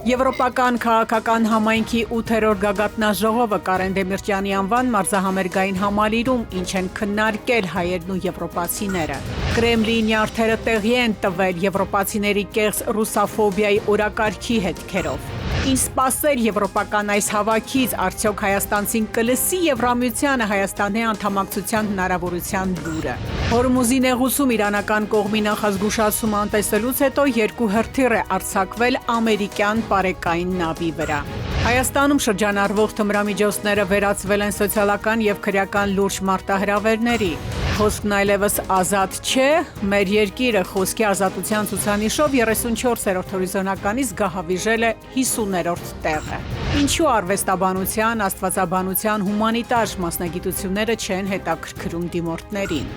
Եվրոպական քաղաքական համայնքի 8-րդ գագաթնաժողովը Կարեն Դեմիրճյանի անվան մարզահամերգային համալիրում, ինչ են քննարկել հայերն ու եվրոպացիները։ Կրեմլի նյարդերը տեղի են տվել եվրոպացիների կեղծ ռուսաֆոբիայի օրակարգի հետքերով։ Ինչ սպասել եվրոպական այս հավաքից, արդյոք հայաստանցին կլսի Եվրամիությանը Հայաստանի անդամակցության հնարավորության լուրը։ Հորմուզի նեղուցում իրանական կողմի նախազգուշացումը անտեսելուց հետո երկու հրթիռ է արձակվել ամերիկյան պարեկային նավի վրա։ Հայաստանում շրջանառվող թմրամիջոցները վերածվել են սոցիալական եւ քրեական լուրջ մարտահրավերների։ Խոսքն այլևս ազատ չէ, մեր երկիրը խոսքի ազատության ցուցանիշով 34-րդ հորիզոնականից գահավիժել է 50-րդ տեղը։ Ինչու արվեստաբանության, աստվածաբանության, հումանիտար մասնագիտությունները չեն հետաքրքրում դիմորդներին։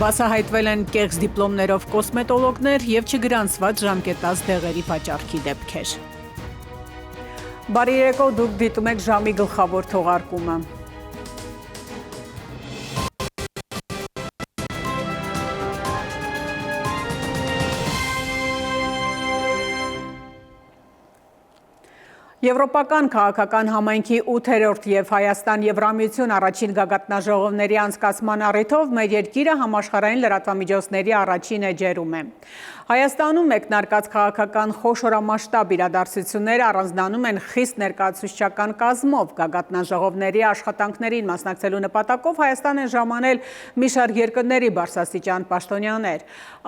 Բացահայտվել են կեղծ դիպլոմներով կոսմետոլոգներ եւ չգրանցված ժամկետած դեղերի վաճառքի դեպքեր։ Բարի երեկո, դուք դիտում եք ժամի գլխավոր թողարկումը։ Եվրոպական քաղաքական համայնքի 8-րդ եւ Հայաստան Եվրամիություն առաջին գագաթնաժողովների անցկացման առիթով մեր երկիրը համաշխարհային լրատվամիջոցների առաջին էջերում է։ Հայաստանում մեկնարկած քաղաքական խոշորամասշտաբ իրադարձությունները առանձնանում են խիստ ներկայացուցչական կազմով։ Գագաթնաժողովների աշխատանքներին մասնակցելու նպատակով Հայաստան են ժամանել մի շարք երկրների բարձրաստիճան պաշտոնյաներ։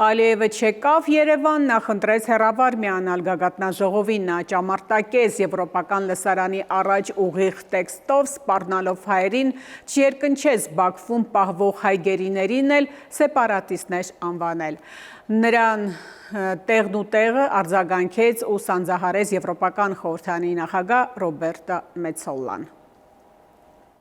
Ալիևը չեկավ Երևան, նախընտրեց հեռավար միանալ գագաթնաժողովին, նա ճամարտակեց Եվրոպական լսարանի առաջ ուղիղ տեքստով սպառնալով հայերին, չերկնչեց Բաքվում պահվող հայ գերիներին էլ սեպարատիստներ անվանել։ Նրան տեղն ու տեղը արձագանքեց ու սանձահարեց Եվրոպական խորհրդանի նախագահ Ռոբերտա Մեցոլան։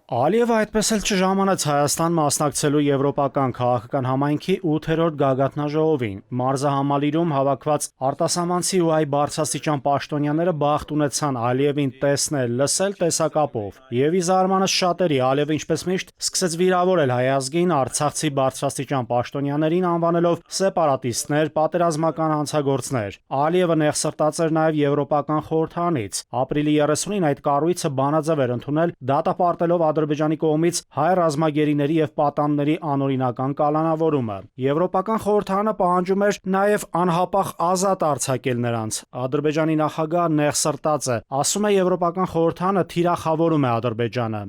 Ալիևը այդպես էլ չժամանեց Հայաստան մասնակցելու Եվրոպական քաղաքական համայնքի 8-րդ գագաթնաժողովին։ Մարզահամալիրում հավաքված արտասահմանցի ու այ բարձրաստիճան պաշտոնյաները բախտ ունեցան Ալիևին տեսնել, լսել տեսակապով։ Եվ ի զարմանս շատերի Ալիևը ինչպես միշտ սկսեց վիրավորել հայ ազգին, արցախցի բարձրաստիճան պաշտոնյաներին անվանելով սեպարատիստներ, պատերազմական հանցագործներ։ Ալիևը նեղսրտած էր նաև Եվրոպական խորհրդանից։ Ապրիլի 30-ին այդ կառույցը բանաձև էր ընդունել դատապարտելով Ադրբեջանի կողմից հայ ռազմագերիների եւ պատանդների անօրինական կալանավորումը։ Եվրոպական խորհրդանը պահանջում էր նաեւ անհապաղ ազատ արձակել նրանց։ Ադրբեջանի նախագահ նեղսրտած է, ասում է Եվրոպական խորհրդանը թիրախավորում է Ադրբեջանը։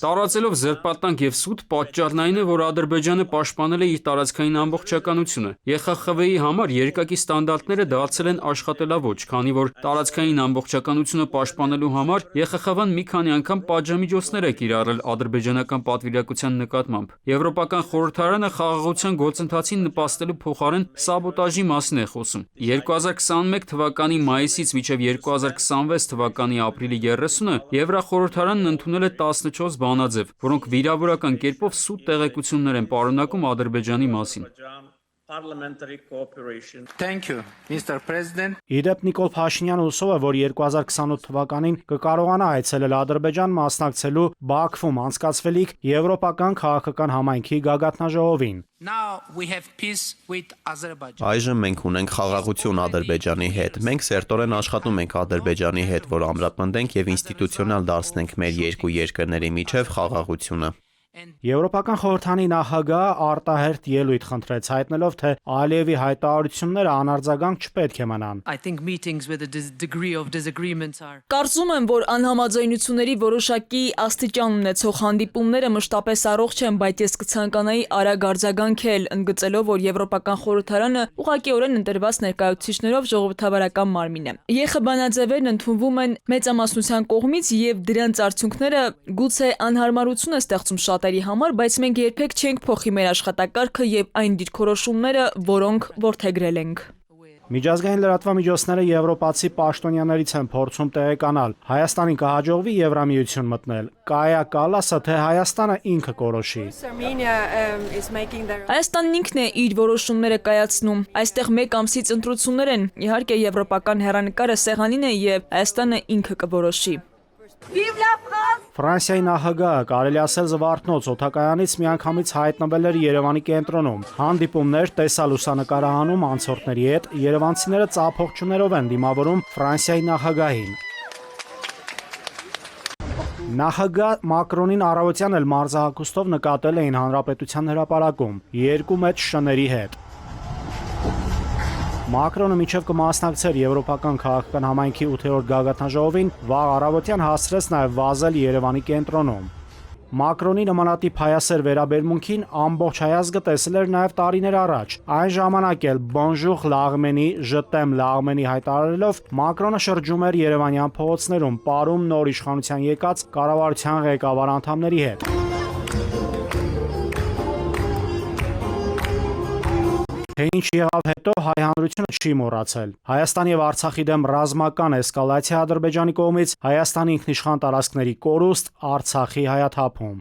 Տարածելով զրպարտանք եւ սուտ պատճառն այն է, որ Ադրբեջանը պաշտպանել է իր տարածքային ամբողջականությունը։ ԵԽԽՎ-ի համար երկակի ստանդարտները դարձել են աշխատելավոճ, քանի որ տարածքային ամբողջականությունը պաշտպանելու համար ԵԽԽՎ-ն մի քանի անգամ պատժամիջոցներ է կիրառել ադրբեջանական պատվիրակության նկատմամբ։ Եվրոպական խորհրդարանը խաղաղության գործընթացին նպաստելու փոխարեն սաբոտաժի մասին է խոսում։ 2021 թվականի մայիսից մինչև 2026 թվականի ապրիլի 30-ը Եվրախորհրդարանն ընդունել է 14 բանաձև, որոնք վիրավորական կերպով սուտ տեղեկություններ են պարունակում Ադրբեջանի մասին։ Thank you, Mr. President. Իդեպ Նիկոլ Փաշինյանը հուսով է, որ 2028 թվականին կկարողանա այցելել Ադրբեջան մասնակցելու Բաքվում անցկացվելիք Եվրոպական քաղաքական համայնքի գագաթնաժողովին։ Now we have peace with Azerbaijan. Այժմ մենք ունենք խաղաղություն Ադրբեջանի հետ։ Մենք սերտորեն աշխատում ենք Ադրբեջանի հետ, որ ամրապնդենք եւ ինստիտուցիոնալ դարձնենք մեր երկու երկրների միջև խաղաղությունը։ Եվրոպական խորհրդանի նախագահը արտահերթ ելույթ խնդրեց, հայտնելով, թե Ալիևի հայտարարությունները անարձագանք չպետք է մնան։ Կարծում եմ, որ անհամաձայնությունների որոշակի աստիճան ունեցող հանդիպումները մշտապես առողջ են, բայց ես կցանկանայի արագ արձագանքել, ընդգծելով, որ Եվրոպական խորհրդարանը ուղղակիորեն ընտրված ներկայացուցիչներով ժողովրդավարական մարմին է։ ԵԽ-բանաձևերն ընդունվում են մեծամասնության կողմից եւ դրանց արդյունքները գուցե անհարմարություն է ստեղծում շատերի համար, բայց մենք երբեք չենք փոխի մեր աշխատակարգը եւ այն դիրքորոշումները, որոնք որդեգրել ենք։ Միջազգային լրատվամիջոցները եվրոպացի պաշտոնյաներից են փորձում տեղեկանալ Հայաստանին կհաջողվի Եվրամիություն մտնել։ Կայա Կալասը, թե Հայաստանը ինքը կորոշի։ Հայաստանն ինքն է իր որոշումները կայացնում։ Այստեղ մեկ ամսից ընտրություններ են։ Իհարկե եվրոպական հեռանկարը սեղանին է եւ Հայաստանը ինքը կորոշի։ Ֆրանսիայի նախագահը կարելի ասել զվարթնոց օդակայանից միանգամից հայտնվել էր Երևանի կենտրոնում։ Հանդիպումներ, տեսալուսանկարահանում անցորդների հետ երևանցիները ծափողջներով են դիմավորում Ֆրանսիայի նախագահին։ Նախագահ Մակրոնին առավոտյան էլ մարզահագուստով նկատել էին Հանրապետության հրապարակում երկու մեծ շների հետ։ Մակրոնը մինչև կմասնակցեր Եվրոպական քաղաքական համայնքի 8-րդ գագաթնաժողովին, վաղ առավոտյան հասցրեց նաև վազել Երևանի կենտրոնում։ Մակրոնի նմանատիպ հայասեր վերաբերմունքին ամբողջ հայազգը տեսել էր նաև տարիներ առաջ։ Այն ժամանակ էլ «Bonjour l'Arménie, je t'aime l'Arménie» հայտարարելով Մակրոնը շրջում էր երևանյան փողոցներում, պարում նոր իշխանության եկած կառավարության ղեկավար անդամների հետ։ Թե ինչ եղավ հետո հայ հանրությունը չի մոռացել։ Հայաստանի եւ Արցախի դեմ ռազմական էսկալացիա Ադրբեջանի կողմից, Հայաստանի ինքնիշխան տարածքների կորուստ, Արցախի հայաթափում։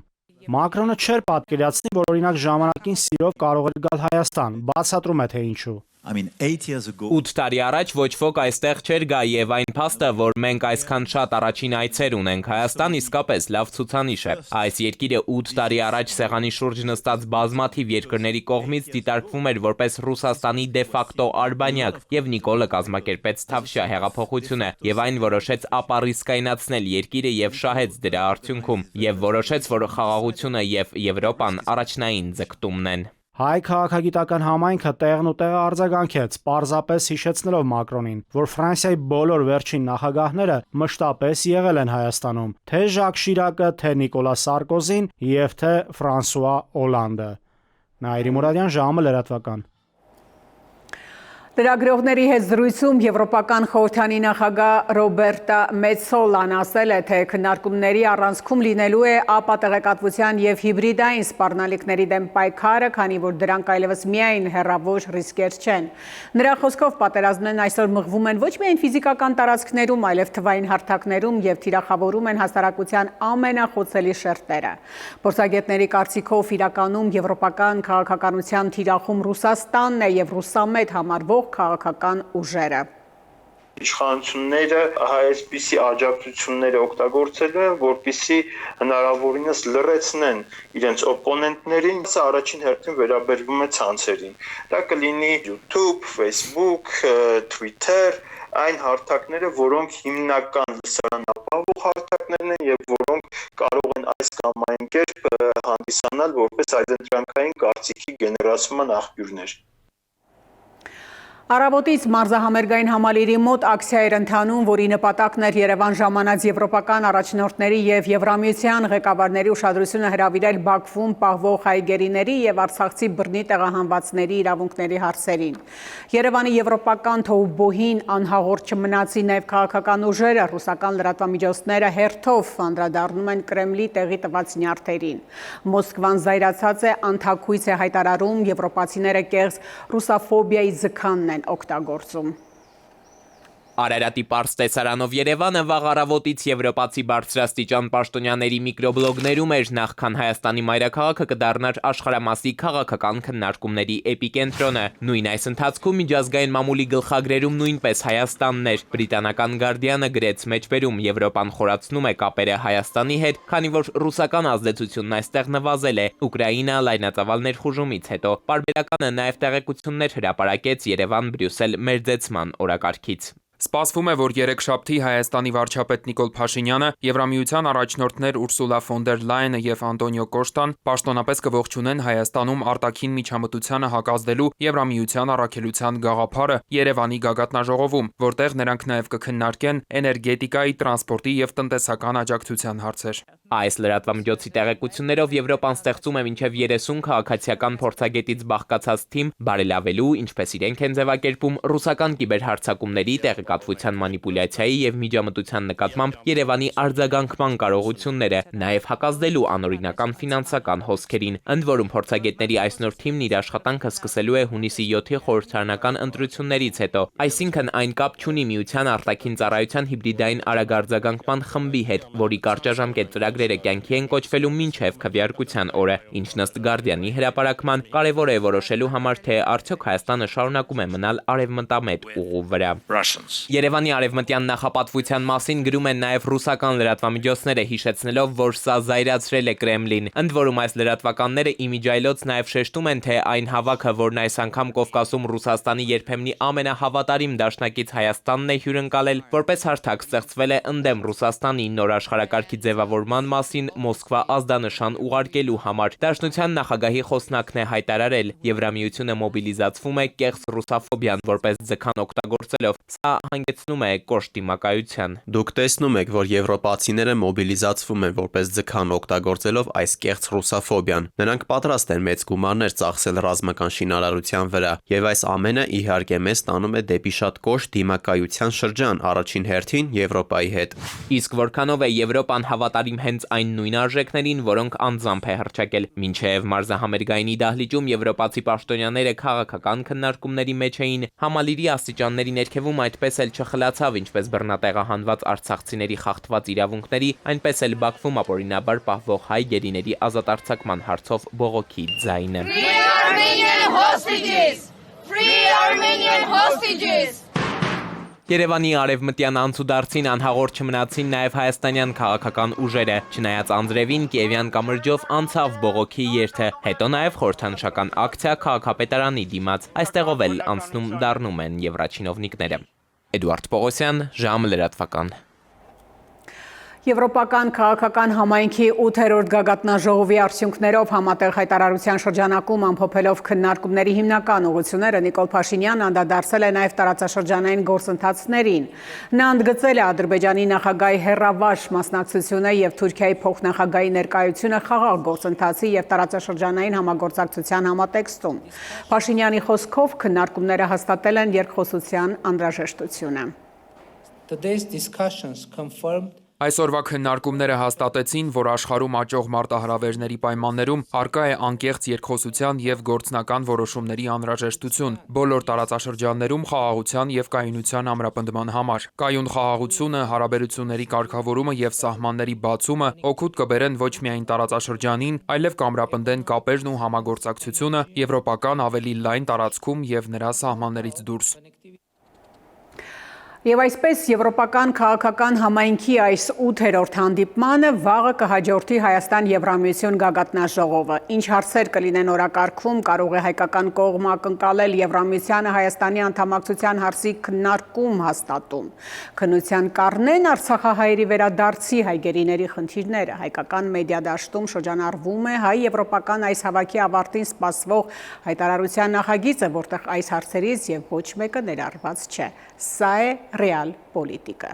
Մակրոնը չէր պատկերացնի, որ օրինակ ժամանակին սիրով կարող էր գալ Հայաստան, բացատրում է թե ինչու։ 8 տարի առաջ ոչ ոք այստեղ չէր գա եւ այն փաստը, որ մենք այսքան շատ առաջին այցեր ունենք Հայաստան, իսկապես լավ ցուցանիշ է։ Այս երկիրը 8 տարի առաջ սեղանի շուրջ նստած բազմաթիվ երկրների կողմից դիտարկվում էր որպես Ռուսաստանի դե ֆակտո արբանյակ եւ Նիկոլը կազմակերպեց Թավշյա հեղափոխությունը եւ այն որոշեց ապառիսկայնացնել երկիրը եւ շահեց դրա արդյունքում եւ որոշեց, որ խաղաղությունը եւ Եվրոպան առաջնային ձգտումն են։ Հայ քաղաքագիտական համայնքը տեղն ու տեղը արձագանքեց, պարզապես հիշեցնելով Մակրոնին, որ Ֆրանսիայի բոլոր վերջին նախագահները մշտապես եղել են Հայաստանում, թե Ժակ Շիրակը, թե Նիկոլա Սարկոզին եւ թե Ֆրանսուଆ Օլանդը։ Նաիրի Մուրադյան, ժամը լրատվական։ Լրագրողների հետ զրույցում Եվրոպական խորհրդանի նախագահ Ռոբերտա Մեցոլան ասել է, թե քննարկումների առանցքում լինելու է ապատեղեկատվության եւ հիբրիդային սպառնալիքների դեմ պայքարը, քանի որ դրանք այլևս միայն հեռավոր ռիսկեր չեն։ Նրա խոսքով պատերազմներն այսօր մղվում են ոչ միայն ֆիզիկական տարածքներում, այլև թվային հարթակներում եւ թիրախավորում են հասարակության ամենախոցելի շերտերը։ Փորձագետների կարծիքով իրականում եվրոպական քաղաքականության թիրախում Ռուսաստանն է եւ ռուսամետ համարվող քաղաքական ուժերը։ Իշխանությունները այսպիսի աջակցությունները օգտագործել են, որպեսզի հնարավորինս լրացնեն իրենց օպոնենտներին, սա առաջին հերթին վերաբերվում է ցանցերին։ Դա կլինի YouTube, Facebook, Twitter, այն հարթակները, որոնք հիմնական լսարանապահող հարթակներն են եւ որոնք կարող են այս կամ այն կերպ հանդիսանալ որպես այդընտրանքային կարծիքի գեներացման աղբյուրներ։ Առավոտից մարզահամերգային համալիրի մոտ ակցիա էր ընթանում, որի նպատակն էր Երևան ժամանած եվրոպական առաջնորդների եւ Եվրամիության ղեկավարների ուշադրությունը հրավիրել Բաքվում պահվող հայ գերիների եւ արցախցի բռնի տեղահանվածների իրավունքների հարցերին։ Երևանի եվրոպական թոուբոհին անհաղորդ չմնացի նաեւ քաղաքական ուժերը, ռուսական լրատվամիջոցները հերթով անդրադառնում են Կրեմլի տեղի տված նյարդերին։ Մոսկվան զայրացած է, անթաքույց է հայտարարում եվրոպացիները կեղծ ռուսաֆոբիայի ձգանն օգտագործում։ Արարատի պարզ տեսարանով Երևանը վաղ առավոտից եվրոպացի բարձրաստիճան պաշտոնյաների միկրոբլոգներում էր, նախքան Հայաստանի մայրաքաղաքը կդառնար աշխարհամասի քաղաքական քննարկումների էպիկենտրոնը։ Նույն այս ընթացքում միջազգային մամուլի գլխագրերում նույնպես Հայաստանն էր։ Բրիտանական Guardian-ը գրեց մեջբերում Եվրոպան խորացնում է կապերը Հայաստանի հետ, քանի որ ռուսական ազդեցությունն այստեղ նվազել է։ Ուկրաինա լայնածավալ ներխուժումից հետո պարբերականը նաև տեղեկություններ հրապարակեց Երևան-Բրյուսել մերձեցման օրակարգից։ Սպասվում է, որ երեքշաբթի Հայաստանի վարչապետ Նիկոլ Փաշինյանը, Եվրամիության առաջնորդներ Ուրսուլա ֆոն դեր Լայենը եւ Անտոնիո Կոշտան պաշտոնապես կողջունեն Հայաստանում արտաքին միջամտությանը հակազդելու Եվրամիության առաքելության գաղափարը Երևանի գագաթնաժողովում, որտեղ նրանք նաեւ կքննարկեն էներգետիկայի, տրանսպորտի եւ տնտեսական աջակցության հարցեր։ Այս լրատվամիջոցի տեղեկություններով Եվրոպան ստեղծում է մինչև 30 քաղաքացիական փորձագետից բաղկացած թիմ բարելավելու, ինչպես իրենք են ձևակերպում, ռուսական կիբերհարձակումների, տեղեկատվության մանիպուլյացիայի եւ միջամտության նկատմամբ Երևանի արձագանքման կարողությունները, նաեւ հակազդելու անօրինական ֆինանսական հոսքերին։ Ընդ որում փորձագետների այս նոր թիմն իր աշխատանքը սկսելու է հունիսի 7-ի խորհրդարանական ընտրություններից հետո, այսինքն այն կապ չունի Միության արտաքին ծառայության հիբրիդային արագարձագանքման խմբի հետ, որի կարճաժամկետ ծրագրերը կյանքի են կոչվելու մինչև քվեարկության օրը, ինչն ըստ Guardian-ի հրապարակման կարևոր է որոշելու համար, թե արդյոք Հայաստանը շարունակում է մնալ արևմտամետ ուղու վրա։ Երևանի արևմտյան նախապատվության մասին գրում են նաև ռուսական լրատվամիջոցները, հիշեցնելով, որ սա զայրացրել է Կրեմլին։ Ընդ որում այս լրատվականները իմիջայլոց նաև շեշտում են, թե այն հավաքը, որն այս անգամ Կովկասում Ռուսաստանի երբեմնի ամենահավատարիմ դաշնակից Հայաստանն է հյուրընկալել, որպես հարթակ ստեղծվել է ընդդեմ Ռուսաստանի նոր աշխարհակարգի ձևավորման մասին Մոսկվա ազդանշան ուղարկելու համար։ Դաշնության նախագահի խոսնակն է հայտարարել, Եվրամիությունը մոբիլիզացվում է կեղծ ռուսաֆոբիան որպես ձգան օգտագործելով։ Սա հանգեցնում է կոշտ դիմակայության։ Դուք տեսնում եք, որ եվրոպացիները մոբիլիզացվում են որպես ձգան օգտագործելով այս կեղծ ռուսաֆոբիան։ Նրանք պատրաստ են մեծ գումարներ ծախսել ռազմական շինարարության վրա, եւ այս ամենը իհարկե մեզ տանում է դեպի շատ կոշտ դիմակայության շրջան, առաջին հերթին Եվրոպայի հետ։ Իսկ որքանով է Եվրոպան հավատարիմ հենց այն նույն արժեքներին, որոնք անձամբ է հռչակել։ Մինչև մարզահամերգայինի դահլիճում եվրոպացի պաշտոնյաները քաղաքական քննարկումների մեջ էին, համալիրի աստիճանների ներքևում այդպես էլ չխլացավ ինչպես բռնատեղահանված արցախցիների խախտված իրավունքների, այնպես էլ Բաքվում ապօրինաբար պահվող հայ գերիների ազատարձակման հարցով բողոքի ձայնը։ Free Armenian hostages! Free Armenian hostages! Երևանի արևմտյան անցուդարձին անհաղորդ չմնացին նաև հայաստանյան քաղաքական ուժերը, չնայած անձրևին Կիևյան կամրջով անցավ բողոքի երթը, հետո նաև խորհրդանշական ակցիա քաղաքապետարանի դիմաց, այստեղով էլ անցնում դառնում են եվրաչինովնիկները։ Էդուարդ Պողոսյան, Ժամ լրատվական։ Եվրոպական քաղաքական համայնքի 8-րդ գագաթնաժողովի արդյունքներով համատեղ հայտարարության շրջանակում ամփոփելով քննարկումների հիմնական ուղղությունները Նիկոլ Փաշինյանն անդրադարձել է նաև տարածաշրջանային գործընթացներին։ Նա ընդգծել է Ադրբեջանի նախագահի հեռավար մասնակցությունը եւ Թուրքիայի փոխնախագահի ներկայությունը խաղաղ գործընթացի եւ տարածաշրջանային համագործակցության համատեքստում։ Փաշինյանի խոսքով քննարկումները հաստատել են երկխոսության անհրաժեշտությունը։ Today's discussions confirmed Այսօրվա քննարկումները հաստատեցին, որ աշխարհում աճող մարտահրավերների պայմաններում առկա է անկեղծ երկխոսության եւ գործնական որոշումների անհրաժեշտություն բոլոր տարածաշրջաններում խաղաղության եւ կայունության ամրապնդման համար։ Կայուն խաղաղությունը, հարաբերությունների կարգավորումը եւ սահմանների բացումը օգուտ կբերեն ոչ միայն տարածաշրջանին, այլև կամրապնդեն կապերն ու համագործակցությունը եվրոպական ավելի լայն տարածքում եւ նրա սահմաններից դուրս։ Եվ այսպես Եվրոպական քաղաքական համայնքի այս 8-րդ հանդիպմանը վաղը կհաջորդի Հայաստան-Եվրամիություն գագաթնաժողովը։ Ինչ հարցեր կլինեն օրակարգում, կարող է հայկական կողմը ակնկալել Եվրամիությանը Հայաստանի անդամակցության հարցի քննարկում հաստատում։ Քննության կառնեն Արցախահայերի վերադարձի հայգերիների խնդիրները։ Հայկական մեդիա դաշտում շրջանառվում է հայ-եվրոպական այս հավաքի ավարտին սպասվող հայտարարության նախագիծը, որտեղ այս հարցերից եւ ոչ մեկը ներառված չէ։ Սա է ռեալ պոլիտիկա։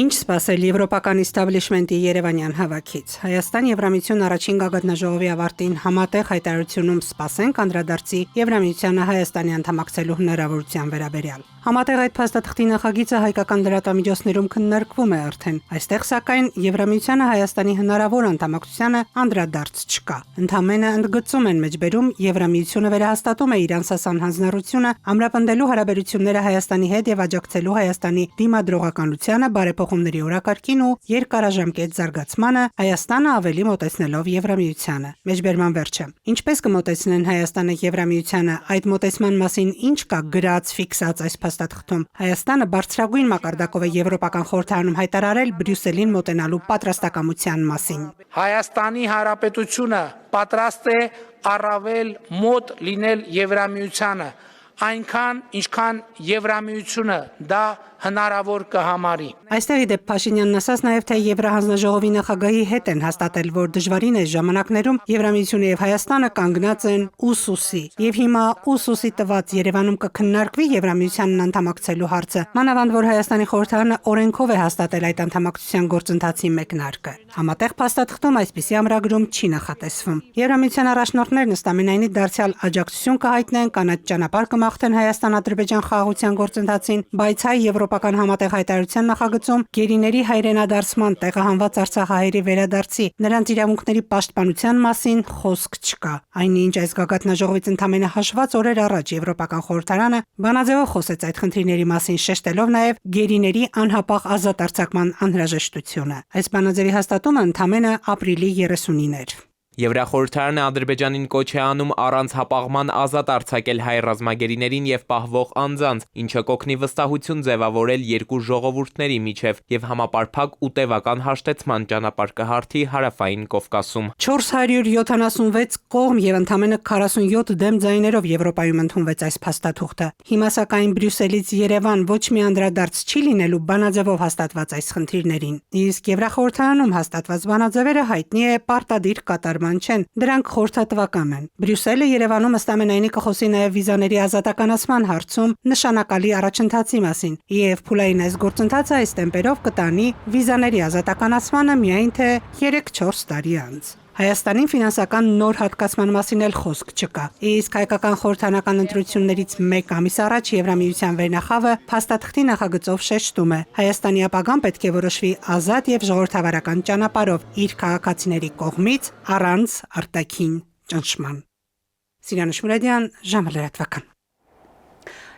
Ինչ սպասել եվրոպական իստաբլիշմենտի Երևանյան հավաքից։ Հայաստան-Եվրամիություն առաջին գագաթնաժողովի ավարտին համատեղ հայտարարությունում սպասենք անդրադարձի Եվրամիությանը Հայաստանի անդամակցելու հնարավորության վերաբերյալ։ Համատեղ այդ փաստաթղթի նախագիծը հայկական լրատվամիջոցներում քննարկվում է արդեն։ Այստեղ սակայն Եվրամիությանը Հայաստանի հնարավոր անդամակցությանը անդրադարձ չկա։ Ընդամենը ընդգծում են մեջբերում Եվրամիությունը վերահաստատում է իր անսասան հանձնառությունը ամրապնդելու հարաբերությունները Հայաստանի հետ եւ աջակցելու Հայաստանի դիմադրողականությանը բարեփոխումների օրակարգին ու երկարաժամկետ զարգացմանը Հայաստանը ավելի մոտեցնելով Եվրամիությանը։ Մեջբերման վերջը։ Ինչպես կմոտեցնեն Հայաստանը Եվրամիությանը, այդ մոտեցման մասին ինչ կա գրած, ֆիքսած այս փաստաթղթում։ Հայաստանը բարձրագույն մակարդակով է Եվրոպական խորհրդարանում հայտարարել Բրյուսելին մոտենալու պատրաստակամության մասին։ Հայաստանի Հանրապետությունը պատրաստ է առավել մոտ լինել Եվրամիությանը, այնքան ինչքան Եվրամիությունը դա հնարավոր կհամարի։ Այստեղ ի դեպ Փաշինյանն ասաց նաև, թե Եվրահանձնաժողովի նախագահի հետ են հաստատել, որ դժվարին այս ժամանակներում Եվրամիությունը եւ Հայաստանը կանգնած են ուսուսի։ Եվ հիմա ուսուսի տված Երևանում կքննարկվի Եվրամիությանն անդամակցելու հարցը։ Մանավանդ որ Հայաստանի խորհրդարանը օրենքով է հաստատել այդ անդամակցության գործընթացի մեկնարկը։ Համատեղ փաստաթղթում այսպիսի ամրագրում չի նախատեսվում։ Եվրամիության առաջնորդներն ըստ ամենայնի դարձյալ աջակցություն կհայտնեն, կանաչ ճանապարհ կմաղթեն Հայաստան-Ադրբեջան խաղաղության գործընթացին, բայց հայ Եվրոպական համատեղ հայտարարության նախագծում գերիների հայրենադարձման, տեղահանված արցախահայերի վերադարձի, նրանց իրավունքների պաշտպանության մասին խոսք չկա։ Այնինչ այս գագաթնաժողովից ընդամենը հաշված օրեր առաջ Եվրոպական խորհրդարանը բանաձևով խոսեց այդ խնդիրների մասին, շեշտելով նաև գերիների անհապաղ ազատ արձակման անհրաժեշտությունը։ Այս բանաձևի հաստատումը ընդամենը ապրիլի 30-ին էր։ Եվրախորհրդարանը Ադրբեջանին կոչ է անում առանց հապաղման ազատ արձակել հայ ռազմագերիներին եւ պահվող անձանց, ինչը կօգնի վստահություն ձևավորել երկու ժողովուրդների միջև եւ համապարփակ ու տևական հաշտեցման ճանապարհ կհարթի հարավային Կովկասում։ 476 կողմ եւ ընդամենը 47 դեմ ձայներով Եվրոպայում ընդունվեց այս փաստաթուղթը։ Հիմա սակայն Բրյուսելից Երևան ոչ մի անդրադարձ չի լինելու բանաձևով հաստատված այս խնդիրներին։ Իսկ Եվրախորհրդարանում հաստատված բանաձևերը հայտնի է պարտադիր կատարման չեն, դրանք խորհրդատվական են։ Բրյուսելը Երևանում ըստ ամենայնի կխոսի նաև վիզաների ազատականացման հարցում նշանակալի առաջընթացի մասին, եւ փուլային այս գործընթացը այս տեմպերով կտանի վիզաների ազատականացմանը միայն թե 3-4 տարի անց։ Հայաստանին ֆինանսական նոր հատկացման մասին էլ խոսք չկա։ Իսկ հայկական խորհրդանական ընտրություններից մեկ ամիս առաջ Եվրամիության վերնախավը փաստաթղթի նախագծով շեշտում է. Հայաստանի ապագան պետք է որոշվի ազատ եւ ժողովրդավարական ճանապարհով իր քաղաքացիների կողմից առանց արտաքին ճնշման։ Սիրանուշ Մուրադյան, ժամը լրատվական։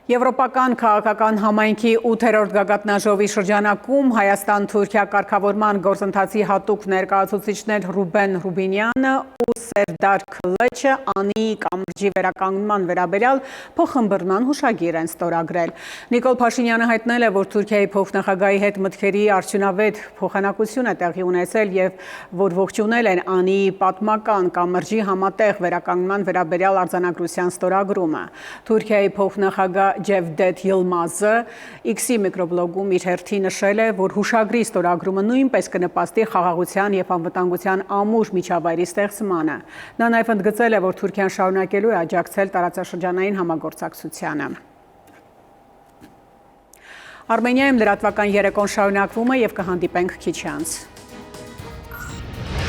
Եվրոպական քաղաքական համայնքի 8-րդ գագաթնաժողովի շրջանակում Հայաստան-Թուրքիա կարգավորման գործընթացի հատուկ ներկայացուցիչներ Ռուբեն Ռուբինյանը ու Սերդար Քլեչը անի կամրջի վերականգնման վերաբերյալ փոխըմբռնման հուշագիր են ստորագրել։ Նիկոլ Փաշինյանը հայտնել է, որ Թուրքիայի փոխնախագահի հետ մտքերի արդյունավետ փոխանակություն է տեղի ունեցել եւ որ ողջունել են անի պատմական կամրջի համատեղ վերականգնման վերաբերյալ արձանագրության ստորագրումը։ Թուրքիայի փոխնախագահ Ջևդետ Յիլմազը X-ի միկրոբլոգում իր հերթի նշել է, որ հուշագրի ստորագրումը նույնպես կնպաստի խաղաղության եւ անվտանգության ամուր միջավայրի ստեղծմանը։ Նա նաեւ ընդգծել է, որ Թուրքիան շարունակելու է աջակցել տարածաշրջանային համագործակցությանը։ Արմենիայում լրատվական երեկոն շարունակվում է եւ կհանդիպենք քիչ անց։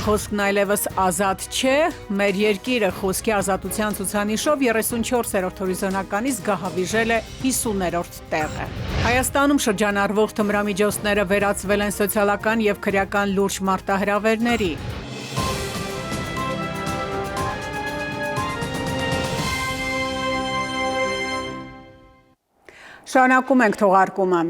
Խոսքն այլևս ազատ չէ, մեր երկիրը խոսքի ազատության ցուցանիշով 34-րդ հորիզոնականից գահավիժել է 50-րդ տեղը։ Հայաստանում շրջանառվող թմրամիջոցները վերածվել են սոցիալական եւ քրեական լուրջ մարտահրավերների։ Շարունակում ենք թողարկումը։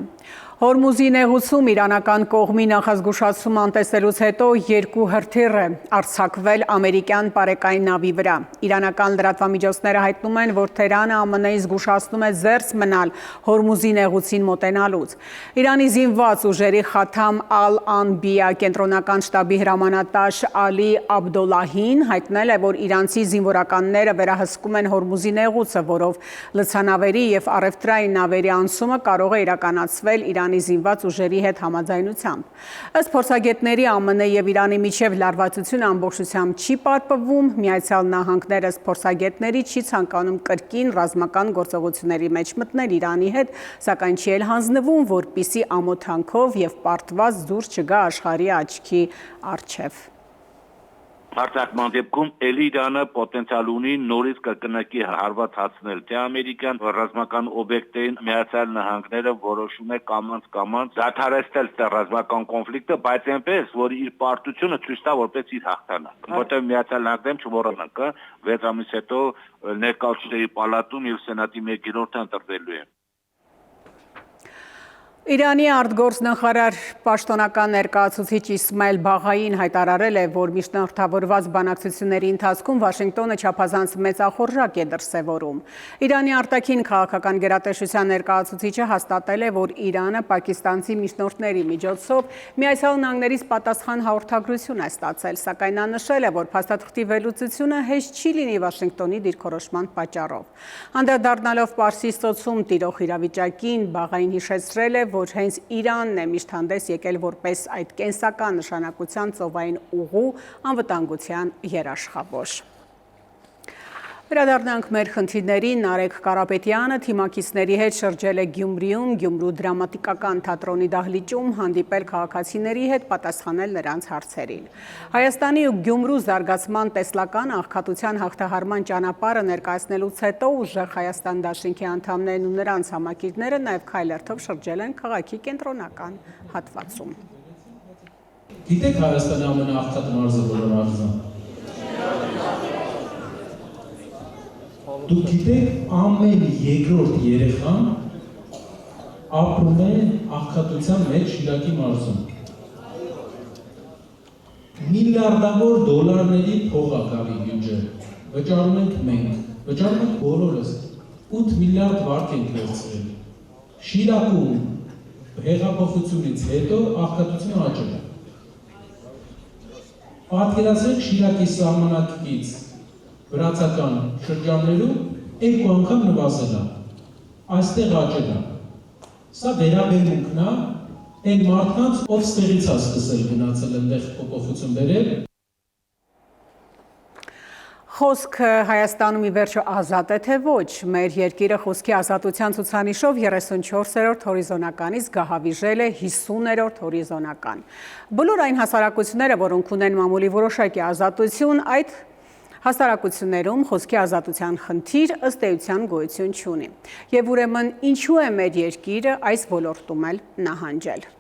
Հորմուզի նեղուցում իրանական կողմի նախազգուշացում անտեսելուց հետո երկու հրթիռ է արձակվել ամերիկյան պարեկային նավի վրա։ Իրանական լրատվամիջոցները հայտնում են, որ Թեհրանը ԱՄՆ-ին զգուշացնում է զերծ մնալ Հորմուզի նեղուցին մոտենալուց։ Իրանի զինված ուժերի Խաթամ Ալ-Անբիա կենտրոնական շտաբի հրամանատար Ալի Աբդոլլահին հայտնել է, որ իրանցի զինվորականները վերահսկում են Հորմուզի նեղուցը, որով լցանավերի եւ առևտրային նավերի անցումը կարող է իրականացվել Իրանի զինված ուժերի հետ համաձայնությամբ։ Ըստ փորձագետների ԱՄՆ եւ Իրանի միջև լարվածությունը ամբողջությամբ չի պարփվում, Միացյալ Նահանգները ըստ փորձագետների չի ցանկանում կրկին ռազմական գործողությունների մեջ մտնել Իրանի հետ, սակայն չի էլ հանձնվում, որպիսի ամոթանքով եւ պարտված դուրս չգա աշխարհի աչքի առջև։ Հարձակման դեպքում էլի Իրանը պոտենցիալ ունի նորից կրկնակի հարված հացնել թե ամերիկյան ռազմական օբյեկտներին Միացյալ Նահանգները որոշում է կամաց դադարեցնել ռազմական կոնֆլիկտը, բայց այնպես, որ իր պարտությունը ցույց տա որպես իր հաղթանակ։ Որտեղ Միացյալ Նահանգներում չմոռանանք, 6 ամիս հետո ներկայացուցիչների պալատում եւ սենատի 1/3-ը ընտրվելու է։ Իրանի արտգործնախարար պաշտոնական ներկայացուցիչ Իսմայել Բաղային հայտարարել է, որ միջնորդավորված բանակցությունների ընթացքում Վաշինգտոնը չափազանց մեծախորժակ է դրսևորում։ Իրանի արտաքին քաղաքական գերատեսչության ներկայացուցիչը հաստատել է, որ Իրանը պակիստանցի միջնորդների միջոցով Միացյալ Նահանգներից պատասխան հաղորդագրություն է ստացել, սակայն նա նշել է, որ փաստաթղթի վերլուծությունը հեշտ չի լինի Վաշինգտոնի դիրքորոշման պատճառով։ Անդրադառնալով Պարսից ծոցում տիրող իրավիճակին, Բաղային հիշեցրել է, որ հենց Իրանն է միշտ հանդես եկել որպես այդ կենսական նշանակության ծովային ուղու անվտանգության երաշխավոր։ Վերադառնանք մեր խնդիրներին, Նարեկ Կարապետյանը թիմակիցների հետ շրջել է Գյումրիում, Գյումրու դրամատիկական թատրոնի դահլիճում հանդիպել քաղաքացիների հետ, պատասխանել նրանց հարցերին։ Հայաստանի ու Գյումրու զարգացման տեսլական աղքատության հաղթահարման ճանապարհը ներկայացնելուց հետո ուժեղ Հայաստան դաշինքի անդամներն ու նրանց համակիցները նաև քայլերթով շրջել են քաղաքի կենտրոնական հատվածում։ Գիտեք Հայաստանի ամենաաղքատ մարզը որը մարզն է։ Դուք գիտեք ամեն երկրորդ երեխան ապրում է աղքատության մեջ Շիրակի մարզում։ միլիարդավոր դոլարների փող է գալի բյուջե։ Վճարում ենք մենք, վճարում ենք բոլորս։ 8 միլիարդ վարկ ենք վերցրել։ Շիրակում հեղափոխությունից հետո աղքատությունը աճել է։ Պատկերացրեք Շիրակի սահմանակից վրացական շրջաններում 2 անգամ նվազել է, այստեղ աճել է։ Սա վերաբերմունքն է այն մարդկանց, ով ստեղից է սկսել գնացել այնտեղ փոփոխություն բերել։ Խոսքը Հայաստանում ի վերջո ազատ է թե ոչ, մեր երկիրը խոսքի ազատության ցուցանիշով 34-րդ հորիզոնականից գահավիժել է 50-րդ հորիզոնական։ Բոլոր այն հասարակությունները, որոնք ունեն մամուլի որոշակի ազատություն, այդ հասարակություններում խոսքի ազատության խնդիր ըստ էության գոյություն չունի։ Եվ ուրեմն ինչու է մեր երկիրը այս ոլորտում էլ նահանջել։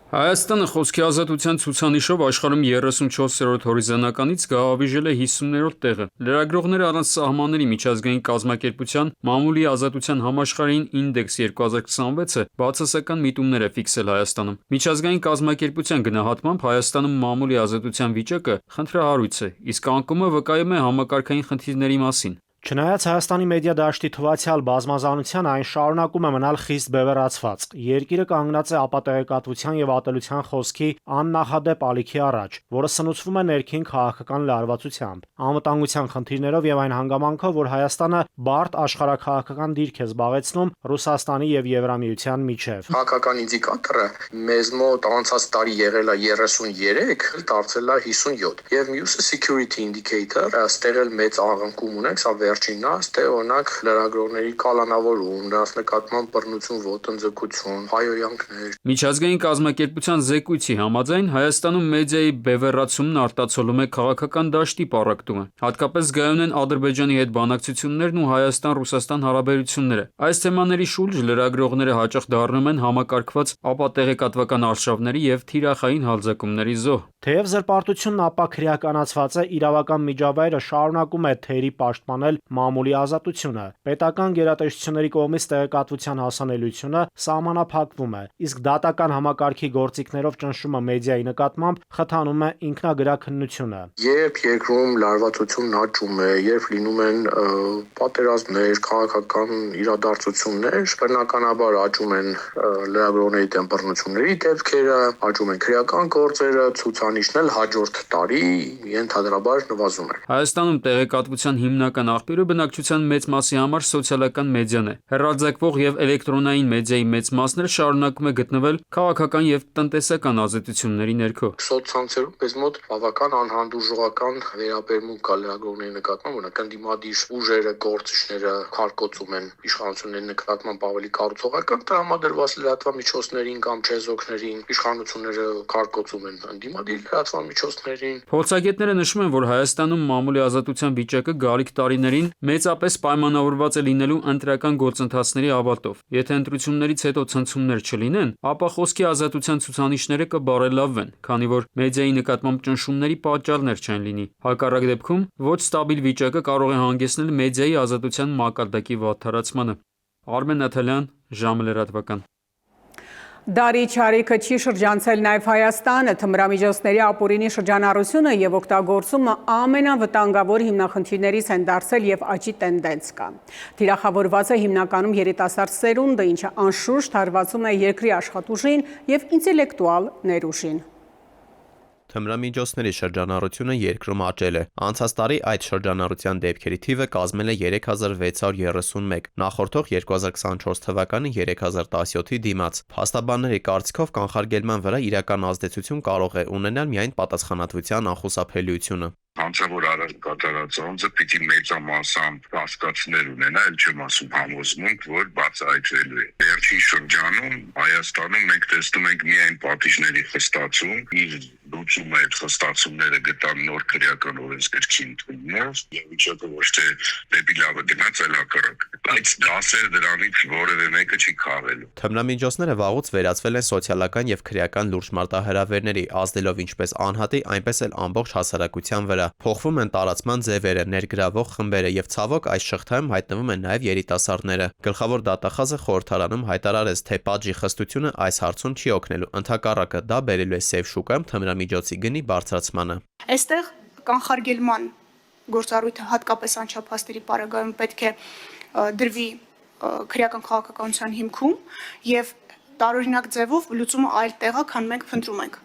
Հայաստանը խոսքի ազատության ցուցանիշով աշխարհում 34-րդ հորիզոնականից գահավիժել է 50-րդ տեղը։ Լրագրողները առանց սահմանների միջազգային կազմակերպության մամուլի ազատության համաշխարհային ինդեքս 2026-ը բացասական միտումներ է ֆիքսել Հայաստանում։ Միջազգային կազմակերպության գնահատմամբ Հայաստանում մամուլի ազատության վիճակը խնդրահարույց է, իսկ անկումը վկայում է համակարգային խնդիրների մասին։ Չնայած Հայաստանի մեդիա դաշտի թվացյալ բազմազանության, այն շարունակում է մնալ խիստ բևեռացված։ Երկիրը կանգնած է ապատեղեկատվության եւ ատելության խոսքի աննախադեպ ալիքի առաջ, որը սնուցվում է ներքին քաղաքական լարվածությամբ, անվտանգության խնդիրներով եւ այն հանգամանքով, որ Հայաստանը բարդ աշխարհաքաղաքական դիրք է զբաղեցնում Ռուսաստանի եւ Եվրամիության միջև։ Քաղաքական ինդիկատորը մեզ մոտ անցած տարի եղել է 33, դարձել է 57 եւ մյուսը security indicator, այստեղ էլ մեծ աղանքում ունենք, սա վերջինն է, թե օրինակ լրագրողների կալանավորում, նրանց նկատմամբ բռնություն, ոտնձգություն, հայհոյանքներ։ Միջազգային կազմակերպության զեկույցի համաձայն Հայաստանում մեդիայի բևեռացումն արտացոլում է քաղաքական դաշտի պառակտումը։ Հատկապես զգայուն են Ադրբեջանի հետ բանակցություններն ու Հայաստան-Ռուսաստան հարաբերությունները։ Այս թեմաների շուրջ լրագրողները հաճախ դառնում են համակարգված ապատեղեկատվական արշավների եւ թիրախային հալձակումների զոհ։ Թեև զրպարտությունն ապաքրեականացված է, իրավական միջավայրը շարունակում է թերի պաշտպանել մամուլի ազատությունը։ Պետական գերատեսչությունների կողմից տեղեկատվության հասանելիությունը սահմանափակվում է, իսկ դատական համակարգի գործիքներով ճնշումը մեդիայի նկատմամբ խթանում է ինքնագրաքննությունը։ Երբ երկրում լարվածությունն աճում է, երբ լինում են պատերազմներ, քաղաքական իրադարձություններ, բնականաբար աճում են լրագրողների դեմ բռնությունների դեպքերը, աճում են քրեական գործերը, ցուցանիշն էլ հաջորդ տարի ենթադրաբար նվազում է։ Հայաստանում տեղեկատվության հիմնական աղբյուրը բնակչության մեծ մասի համար սոցիալական մեդիան է։ Հեռարձակվող եւ էլեկտրոնային մեդիայի մեծ մասն էլ շարունակում է գտնվել քաղաքական եւ տնտեսական ազատությունների ներքո։ Սոցցանցերում մեզ մոտ բավական անհանդուրժողական վերաբերմունք կա լրագրողների նկատմամբ, օրինակ ընդդիմադիր ուժերը, գործիչները քարկոծում են իշխանությունների նկատմամբ ավելի կառուցողական տրամադրված լրատվամիջոցներին կամ չեզոքներին, իշխանությունները քարկոծում են ընդդիմադիր լրատվամիջոցներին։ Փորձագետները նշում են, որ Հայաստանում մամուլի ազատության վիճակը գալիք տարիներին մեծապես պայմանավորված է լինելու ընտրական գործընթացների ավարտով։ Եթե ընտրություններից հետո ցնցումներ չլինեն, ապա խոսքի ազատության ցուցանիշները կբարելավվեն, քանի որ մեդիայի նկատմամբ ճնշումների պատճառներ չեն լինի։ Հակառակ դեպքում ոչ ստաբիլ վիճակը կարող է հանգեցնել մեդիայի ազատության մակարդակի վատթարացմանը։ Արմեն Նաթալյան, ժամը լրատվական։ Դարի չարիքը չի շրջանցել նաև Հայաստանը, թմրամիջոցների ապօրինի շրջանառությունը եւ օգտագործումը ամենավտանգավոր հիմնախնդիրներից են դարձել եւ աճի տենդենց կա։ Թիրախավորված է հիմնականում երիտասարդ սերունդը, ինչը անշուշտ հարվածում է երկրի աշխատուժին եւ ինտելեկտուալ ներուժին։ Թմրամիջոցների շրջանառությունը երկրում աճել է։ Անցած տարի այդ շրջանառության դեպքերի թիվը կազմել է 3631, նախորդող 2024 թվականի 3017-ի դիմաց։ Փաստաբանների կարծիքով կանխարգելման վրա իրական ազդեցություն կարող է ունենալ միայն պատասխանատվության անխուսափելիությունը։ Հանցավոր արարք կատարած անձը պիտի մեծամասամբ կասկածներ ունենա, այլ չեմ ասում համոզմունք, որ բացահայտվելու է։ Վերջին շրջանում Հայաստանում մենք տեսնում ենք միայն պատիժների խստացում, իր լուծումը այդ խստացումները գտան նոր քրեական օրենսգրքի ընդունումով, եւ վիճակը ոչ թե դեպի լավը գնաց, այլ հակառակը։ Բայց դասեր դրանից որևէ մեկը չի քաղելու։ Թմրամիջոցները վաղուց վերածվել են սոցիալական եւ քրեական լուրջ մարտահրավերների, ազդելով ինչպես անհատի, այնպես էլ ամբողջ հասարակության վրա։ Փոխվում են տարածման ձևերը, ներգրավող խմբերը եւ ցավոք այս շղթայում հայտնվում են նաեւ երիտասարդները։ Գլխավոր դատախազը խորհրդարանում հայտարարեց, թե պատժի խստությունը այս հարցում չի օգնելու, ընդհակառակը դա բերելու է սև շուկայում թմրամիջոցի գնի բարձրացմանը։ Այստեղ կանխարգելման գործառույթը հատկապես անչափահասների պարագայում պետք է դրվի քրեական քաղաքականության հիմքում եւ տարօրինակ ձևով լուծումը այլ տեղ է, քան մենք փնտրում ենք։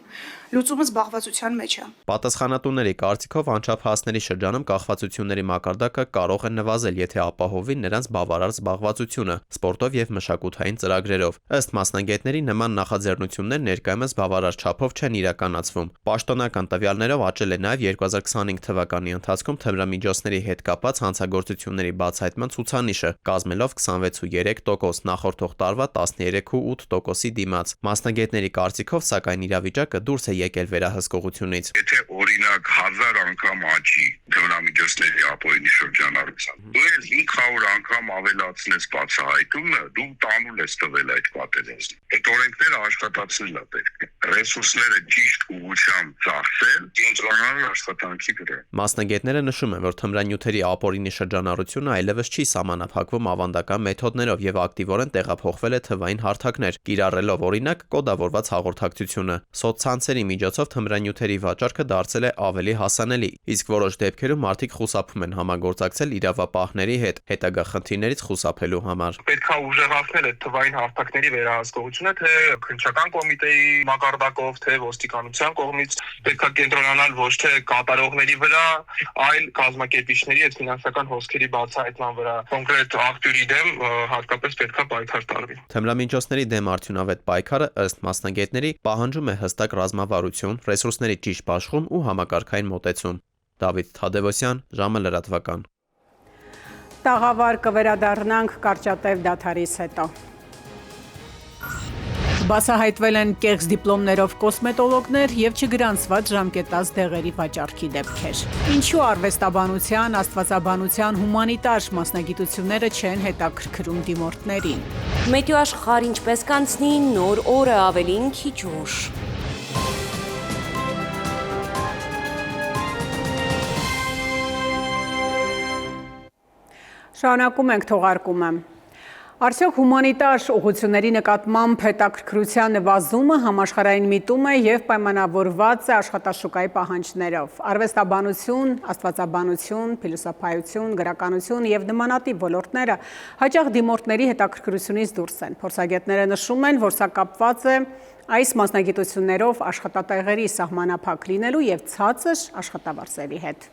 Լուծումը զբաղվածության մեջ է։ Պատասխանատուների կարծիքով անչափահասների շրջանում կախվածությունների մակարդակը կարող է նվազել, եթե ապահովի նրանց բավարար զբաղվածությունը սպորտով եւ մշակութային ծրագրերով։ Ըստ մասնագետների նման նախաձեռնություններ ներկայումս բավարար չափով չեն իրականացվում։ Պաշտոնական տվյալներով աճել է նաեւ 2025 թվականի ընթացքում թմրամիջոցների հետ կապված հանցագործությունների բացահայտման ցուցանիշը, կազմելով 26.3%, նախորդող տարվա 13.8%-ի դիմաց։ Մասնագետների կարծիքով, սակայն իրավիճակը դուրս է եկել վերահսկողությունից։ Եթե օրինակ 1000 անգամ աճի թմրամիջոցների ապօրինի շրջանառության, դու էլ 500 անգամ ավելացնես բացահայտումը, դու տանուլ ես տվել այդ պատերազմը։ Այդ օրենքները աշխատացնել է պետք։ Ռեսուրսները ճիշտ ուղղությամբ ծախսել, կենտրոնանալ աշխատանքի վրա։ Մասնագետները նշում են, որ թմրանյութերի ապօրինի շրջանառությունը այլևս չի սահմանափակվում ավանդական մեթոդներով եւ ակտիվորեն տեղափոխվել է թվային հարթակներ, կիրառելով օրինակ կոդավորված հաղորդակցությունը։ Սոցցանցերի միջոցով թմրանյութերի վաճառքը դարձել է ավելի հասանելի, իսկ որոշ դեպքերում մարդիկ խուսափում են համագործակցել իրավապահների հետ հետագա խնդիրներից խուսափելու համար։ Պետք է ուժեղացնել այդ թվային հարթակների վերահսկողությունը, թե քննչական կոմիտեի մակարդակով, թե ոստիկանության կողմից, պետք է կենտրոնանալ ոչ թե կատարողների վրա, այլ կազմակերպիչների այդ ֆինանսական հոսքերի բացահայտման վրա։ Կոնկրետ ակտորի դեմ հատկապես պետք է պայքար տարվի։ Թմրամիջոցների դեմ արդյունավետ պայքարը ըստ մասնագետների պահանջում է հստակ ռազմավարություն, ռեսուրսների ճիշտ բաշխում ու համակարգային մոտեցում։ Դավիթ Թադևոսյան, ժամը լրատվական։ Տաղավար կվերադառնանք կարճատև դադարից հետո։ Բացահայտվել են կեղծ դիպլոմներով կոսմետոլոգներ եւ չգրանցված ժամկետած դեղերի վաճառքի դեպքեր։ Ինչու արվեստաբանության, աստվածաբանության, հումանիտար մասնագիտությունները չեն հետաքրքրում դիմորդներին։ Մեթեոաշխարհ ինչպես կանցնի նոր օրը ավելին քիչ ուշ։ Շարունակում ենք թողարկումը։ Արդյոք հումանիտար ուղղությունների նկատմամբ հետաքրքրության նվազումը համաշխարհային միտում է եւ պայմանավորված է աշխատաշուկայի պահանջներով։ Արվեստաբանություն, աստվածաբանություն, փիլիսոփայություն, գրականություն եւ նմանատիպ ոլորտները հաճախ դիմորդների հետաքրքրությունից դուրս են։ Փորձագետները նշում են, որ սա կապված է այս մասնագիտություններով աշխատատեղերի սահմանափակ լինելու եւ ցածր աշխատավարձերի հետ։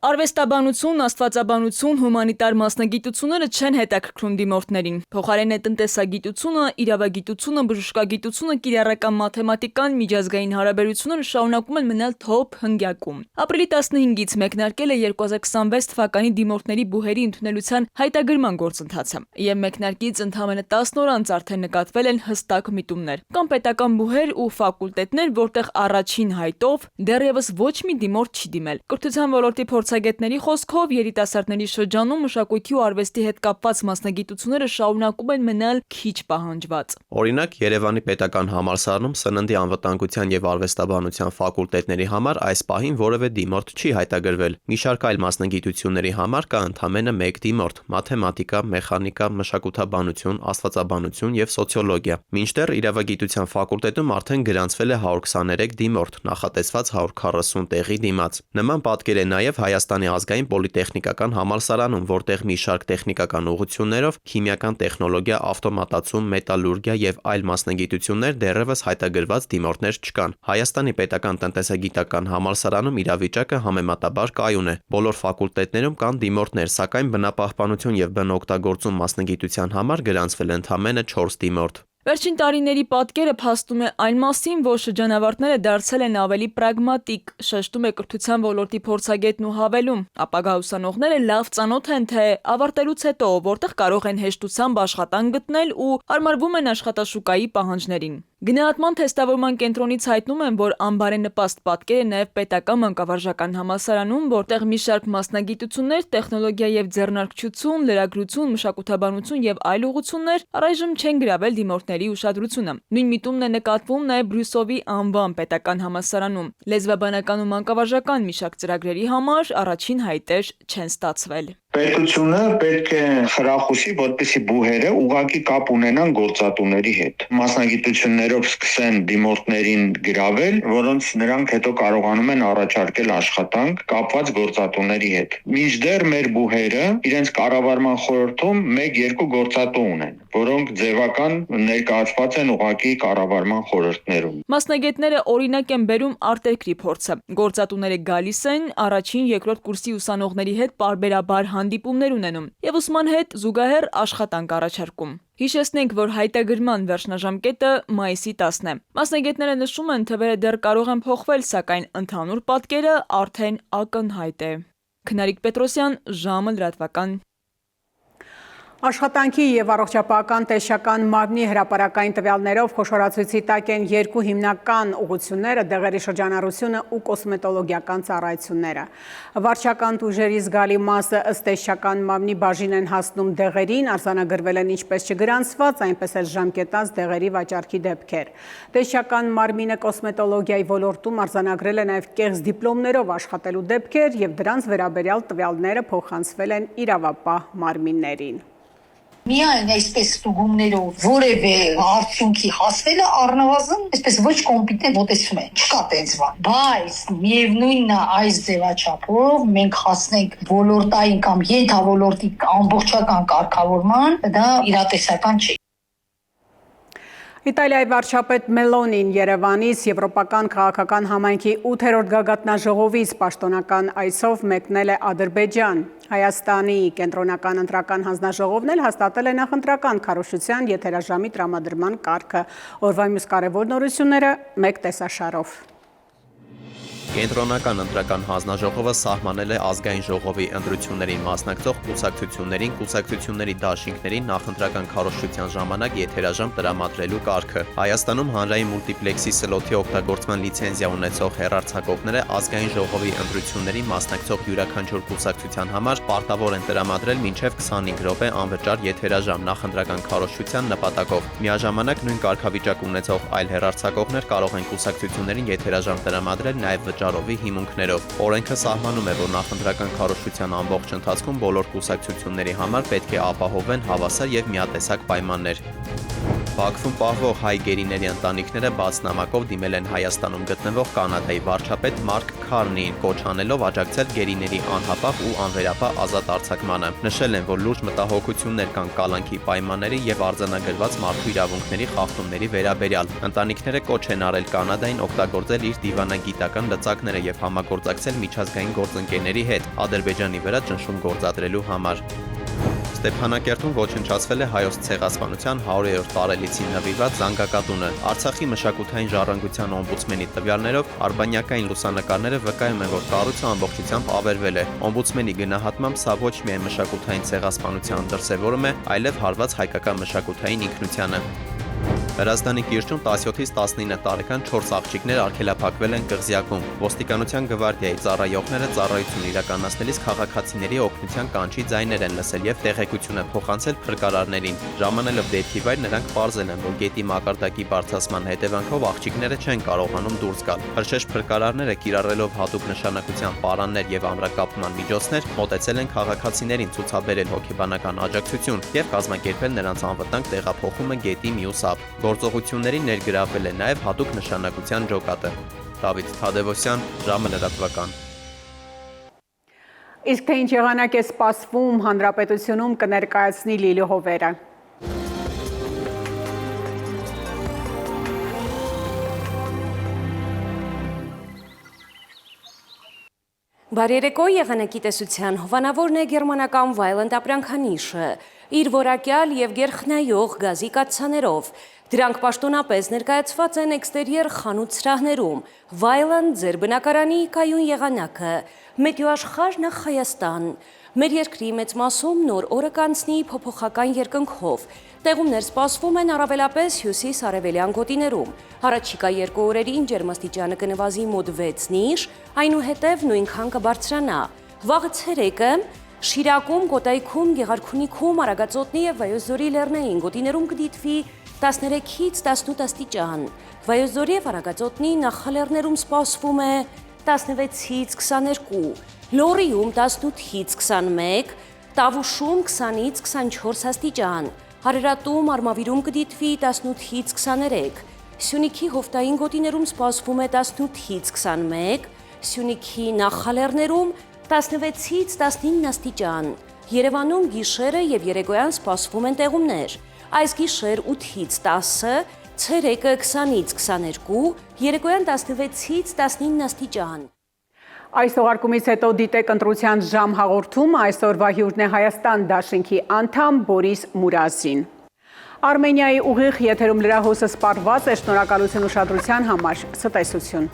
Արվեստաբանություն, աստվածաբանություն, հումանիտար մասնագիտությունները չեն հետաքրքրում դիմորդներին։ Փոխարենը տնտեսագիտությունը, իրավագիտությունը, բժշկագիտությունը, կիրառական մաթեմատիկան, միջազգային հարաբերությունները շարունակում են մնալ թոփ հնգյակում։ Ապրիլի 15-ից մեկնարկել է 2026 թվականի դիմորդների բուհերի ընդունելության հայտագրման գործընթացը, եւ մեկնարկից ընդամենը 10 օր անց արդեն նկատվել են հստակ միտումներ։ Կամ պետական բուհեր ու ֆակուլտետներ, որտեղ առաջին հայտով դեռևս ոչ մի դիմորդ չի դիմել։ Կրթության ոլորտի փորձագետների խոսքով երիտասարդների շրջանում մշակույթի ու արվեստի հետ կապված մասնագիտությունները շարունակում են մնալ քիչ պահանջված։ Օրինակ, Երևանի պետական համալսարանում սննդի անվտանգության եւ արվեստաբանության ֆակուլտետների համար այս պահին որևէ դիմորդ չի հայտագրվել։ Մի շարք այլ մասնագիտությունների համար կա ընդամենը 1 դիմորդ՝ մաթեմատիկա, մեխանիկա, մշակութաբանություն, աստվածաբանություն եւ սոցիոլոգիա։ Մինչդեռ իրավագիտության ֆակուլտետում արդեն գրանցվել է 123 դիմորդ, նախատեսված 140 տեղի դիմաց։ Նման պատկեր է նաեւ Հայաստանի ազգային պոլիտեխնիկական համալսարանում, որտեղ մի շարք տեխնիկական ուղղություններով քիմիական տեխնոլոգիա, ավտոմատացում, մետալուրգիա եւ այլ մասնագիտություններ դեռևս հայտագրված դիմորդներ չկան։ Հայաստանի պետական տնտեսագիտական համալսարանում իրավիճակը համեմատաբար կայուն է։ Բոլոր ֆակուլտետներում կան դիմորդներ, սակայն բնապահպանություն եւ բնօգտագործում մասնագիտության համար գրանցվել ընդամենը 4 դիմորդ։ Վերջին տարիների պատկերը փաստում է այն մասին, որ շրջանավարտները դարձել են ավելի պրագմատիկ, շեշտում է կրթության ոլորտի փորձագետն ու հավելում։ Ապագա ուսանողները լավ ծանոթ են, թե ավարտելուց հետո որտեղ կարող են հեշտությամբ աշխատանք գտնել ու հարմարվում են աշխատաշուկայի պահանջներին։ Գնահատման թեստավորման կենտրոնից հայտնում են, որ անբարենպաստ պատկեր է նաև պետական մանկավարժական համալսարանում, որտեղ մի շարք մասնագիտություններ, տեխնոլոգիա եւ ձեռնարկչություն, լրագրություն, մշակութաբանություն եւ այլ ուղղություններ առայժմ չեն գրավել դիմորդների ուշադրությունը։ Նույն միտումն է նկատվում նաև Բրյուսովի անվան պետական համալսարանում։ Լեզվաբանական ու մանկավարժական մի շարք ծրագրերի համար առաջին հայտեր չեն ստացվել։ Պետությունը պետք է խրախուսի, որպեսզի բուհերը ուղղակի կապ ունենան գործատուների հետ։ Մասնագիտություններով սկսեն դիմորդներին գրավել, որոնց նրանք հետո կարողանում են առաջարկել աշխատանք կապված գործատուների հետ։ Մինչդեռ մեր բուհերը իրենց կառավարման խորհրդում 1-2 գործատու ունեն, որոնք ձևական ներկայացված են ուղղակի կառավարման խորհրդներում։ Մասնագետները օրինակ են բերում արտերկրի փորձը։ Գործատուները գալիս են առաջին, երկրորդ կուրսի ուսանողների հետ պարբերաբար հանդիպումներ ունենում եւ ուսման հետ զուգահեռ աշխատանք առաջարկում։ Հիշեցնենք, որ հայտագրման վերջնաժամկետը մայիսի 10-ն է։ Մասնագետները նշում են, թվերը դեռ կարող են փոխվել, սակայն ընդհանուր պատկերը արդեն ակնհայտ է։ Քնարիկ Պետրոսյան, ժամը լրատվական։ Աշխատանքի եւ առողջապահական տեսչական մարմնի հրապարակային տվյալներով խոշորացույցի տակ են երկու հիմնական ուղղությունները՝ դեղերի շրջանառությունը ու կոսմետոլոգիական ծառայությունները։ Վարչական տուժերի զգալի մասը ըստ տեսչական մարմնի բաժին են հասնում դեղերին, արձանագրվել են ինչպես չգրանցված, այնպես էլ ժամկետած դեղերի վաճառքի դեպքեր։ Տեսչական մարմինը կոսմետոլոգիայի ոլորտում արձանագրել է նաեւ կեղծ դիպլոմներով աշխատելու դեպքեր եւ դրանց վերաբերյալ տվյալները փոխանցվել են իրավապահ մարմիններին։ Միայն այսպես ստուգումներով որևէ արդյունքի հասնելը առնվազն այսպես ոչ կոմպետենտ մոտեցում է, չկա տենց բան։ Բայց միևնույնն է այս ձևաչափով մենք հասնենք ոլորտային կամ ենթավորոտի ամբողջական կարգավորման, դա իրատեսական չէ։ Իտալիայի վարչապետ Մելոնին Երևանից Եվրոպական քաղաքական համայնքի 8-րդ գագաթնաժողովից պաշտոնական այցով մեկնել է Ադրբեջան։ Հայաստանի կենտրոնական ընտրական հանձնաժողովն էլ հաստատել է նախընտրական քարոզչության եթերաժամի տրամադրման կարգը։ Օրվա մյուս կարևոր նորությունները մեկ տեսաշարով։ Կենտրոնական ընտրական հանձնաժողովը սահմանել է ազգային ժողովի ընտրություններին մասնակցող կուսակցություններին, կուսակցությունների դաշինքներին նախընտրական քարոզչության ժամանակ եթերաժամ տրամադրելու կարգը։ Հայաստանում հանրային մուլտիպլեքսի սլոթի օգտագործման լիցենզիա ունեցող հեռարձակողները ազգային ժողովի ընտրություններին մասնակցող յուրաքանչյուր կուսակցության համար պարտավոր են տրամադրել մինչև 25 րոպե անվճար եթերաժամ նախընտրական քարոզչության նպատակով։ Միաժամանակ նույն կարգավիճակ ունեցող այլ հեռարձակողներ կարող են կուսակցություններին եթերաժամ տրամադրել նաև վճարովի հիմունքներով։ Օրենքը սահմանում է, որ նախընտրական քարոզչության ամբողջ ընթացքում բոլոր կուսակցությունների համար պետք է ապահովեն հավասար եւ միատեսակ պայմաններ։ Բաքվում պահվող հայ գերիների ընտանիքները բաց նամակով դիմել են Հայաստանում գտնվող Կանադայի վարչապետ Մարկ Քարնիին, կոչ անելով աջակցել գերիների անհապաղ ու անվերապահ ազատ արձակմանը։ Նշել են, որ լուրջ մտահոգություններ կան կալանքի պայմանների եւ արձանագրված մարդու իրավունքների խախտումների վերաբերյալ։ Ընտանիքները կոչ են արել Կանադային օգտագործել իր դիվանագիտական լծակները եւ համագործակցել միջազգային գործընկերների հետ Ադրբեջանի վրա ճնշում գործադրելու համար։ Ստեփանակերտում ոչնչացվել է հայոց ցեղասպանության 100-րդ տարելիցին նվիրված զանգակատունը։ Արցախի մշակութային ժառանգության օմբուդսմենի տվյալներով արբանյակային լուսանկարները վկայում են, որ կառույցը ամբողջությամբ ավերվել է։ Օմբուդսմենի գնահատմամբ սա ոչ միայն մշակութային ցեղասպանության դրսևորում է, այլև հարված հայկական մշակութային ինքնությանը։ Հրազդանի կիրճում 17-ից 19 տարեկան 4 աղջիկներ արգելափակվել են Կղզյակում։ Ոստիկանության գվարդիայի ծառայողները ծառայություն իրականացնելիս քաղաքացիների օգնության կանչի ձայներ են լսել եւ տեղեկություն են փոխանցել փրկարարներին։ Ժամանելով դեպքի վայր նրանք պարզել են, որ գետի մակարդակի բարձրացման հետևանքով աղջիկները չեն կարողանում դուրս գալ։ Հրշեջ փրկարարները կիրառելով հատուկ նշանակության պարաններ եւ ամրակապման միջոցներ մոտեցել են քաղաքացիներին ցուցաբերել հոգեբանական աջակցություն եւ կազմակերպել նրանց անվտանգ տեղափոխումը գետի մյուս ափ։ Գործողություններին ներգրավվել է նաև հատուկ նշանակության ջոկատը։ Դավիթ Թադևոսյան, ժամը լրատվական։ Իսկ թե ինչ եղանակ է սպասվում հանրապետությունում կներկայացնի Լիլի Հովերը։ Բարերեկո եղանակի տեսության հովանավորն է գերմանական Վայլենդ ապրանքանիշը, իր որակյալ և գերխնայող գազի կաթսաներով։ Դրանք պաշտոնապես ներկայացված են էքստերիեր խանութ սրահներում, Վայլենդ ձեր բնակարանի կայուն եղանակը, Մետեոաշխարհ նախ Հայաստան։ Մեր երկրի մեծ մասում նոր օրը կանցնի փոփոխական երկնքով։ Տեղումներ սպասվում են առավելապես հյուսիս-արևելյան գոտիներում։ Առաջիկա 2 օրերին ջերմաստիճանը կնվազի մոտ 6-ից, այնուհետև նույնքան կբարձրանա։ Վաղը ցերեկը Շիրակում, Կոտայքում, Գեղարքունիքում, Արագածոտնի եւ Վայոց-Ձորի լեռնային գոտիներում կդիտվի 13-ից 18 աստիճան։ Վայոց-Ձորի եւ Արագածոտնի նախալեռներում սպասվում է 16-ից 22, Լոռիում 18-ից 21, Տավուշում 20-ից 24 աստիճան, Հարերատում, Արմավիրում կդիտվի 18-ից 23, Սյունիքի հովտային գոտիներում սպասվում է 18-ից 21, Սյունիքի նախալեռներում 16-ից 19 աստիճան։ Երևանում գիշերը եւ երեկոյան սպասվում են տեղումներ։ Այս գիշեր 8-ից 10, ցերեկը 20-ից 22, երեկոյան 16-ից 19 աստիճան։ Այս թողարկումից հետո դիտեք ընտրության ժամ հաղորդում, այսօրվա հյուրն է Հայաստան դաշինքի անդամ Բորիս Մուրազին։ Արմենիայի ուղիղ եթերում լրահոսը սպառված է, շնորհակալություն ուշադրության համար, ցտեսություն։